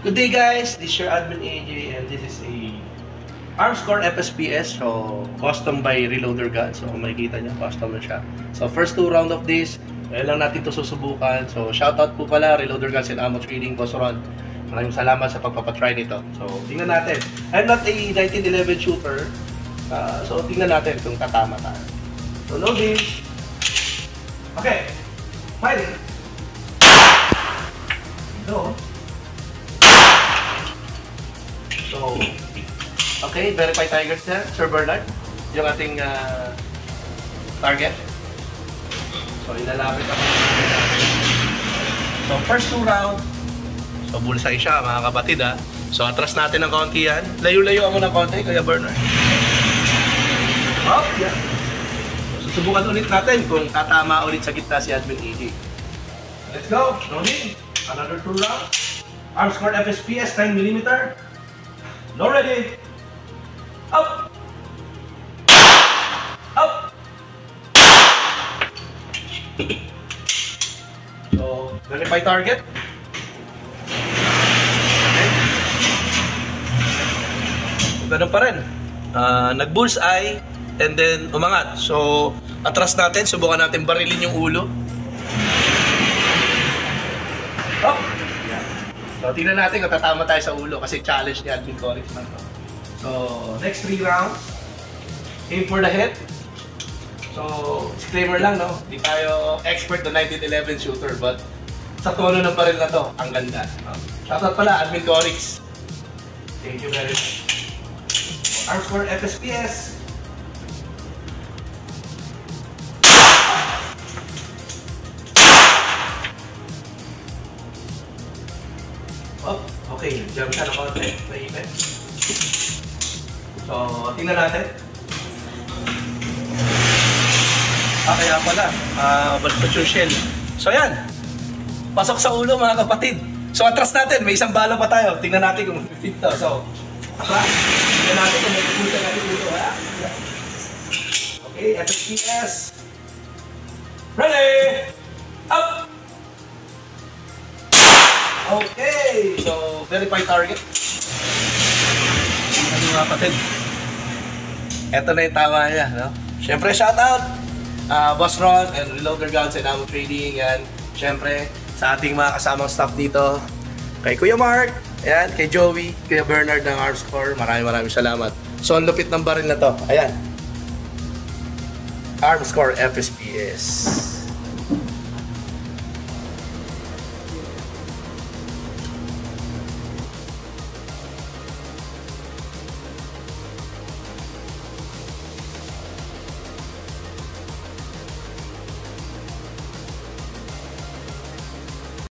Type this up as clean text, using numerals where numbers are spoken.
Good day guys, this is your admin AJ and this is a Armscore FSPS, so custom by Reloader Gun. So kung makikita nyo, custom na siya. So first 2 round of this, ngayon lang natin ito susubukan. So shoutout po pala Reloader Guns and Ammo Trading, Boss Ron. Maraming salamat sa pagpapatry nito. So tingnan natin. I'm not a 1911 shooter, so tingnan natin kung tatama tayo. So loading. Okay, firing. Go. So, okay, verify targets na, Sir Bernard, yung ating target. So, ilalapit ako. So, first 2 round. So, bullseye siya, mga kapatid ha. So, atras natin ng konti yan. Layo-layo mo ng konti, Kuya Bernard. Oh, yeah. So, susubukan ulit natin kung tatama ulit sa gitna si Admin AJ. Let's go, loading. Another 2 rounds. Armscore FSPS 9mm. No ready. Up. Up. So, verify target. Okay. Ganun pa rin. Nag-bullseye and then umangat. So, atras natin. Subukan natin barilin yung ulo. Up. So, tingnan natin kung tatama tayo sa ulo kasi challenge ni Admin Corix man to. So, next 3 rounds. Aim for the head. So, disclaimer lang, no? Hindi tayo expert na 1911 shooter, but sa tono ng baril na to, ang ganda. Shoutout pala, Admin Corix. Thank you very much. Armscore FSPS. Oh, okay. Jump siya ng konti. Naipit. So, tingnan natin. Kaya pala. Baliktad yung shell. So, yan. Pasok sa ulo, mga kapatid. So, atras natin. May isang bala pa tayo. Tingnan natin kung fit to. So, atras. Tingnan natin kung may pupunta natin ulo. Okay, FSPS. Ready! Up! Okay, so verify target. Ano mga kapatid? Ito na yung tama niya, no? Siyempre, shoutout Boss Ron and Reloader Guns and Ammo Trading. Yan, siyempre, sa ating mga kasamang staff dito. Kay Kuya Mark, ayan, kay Joey, Kuya Bernard ng Armscore. Maraming salamat. So, ang lupit ng baril na to. Ayan. Armscore FSPS.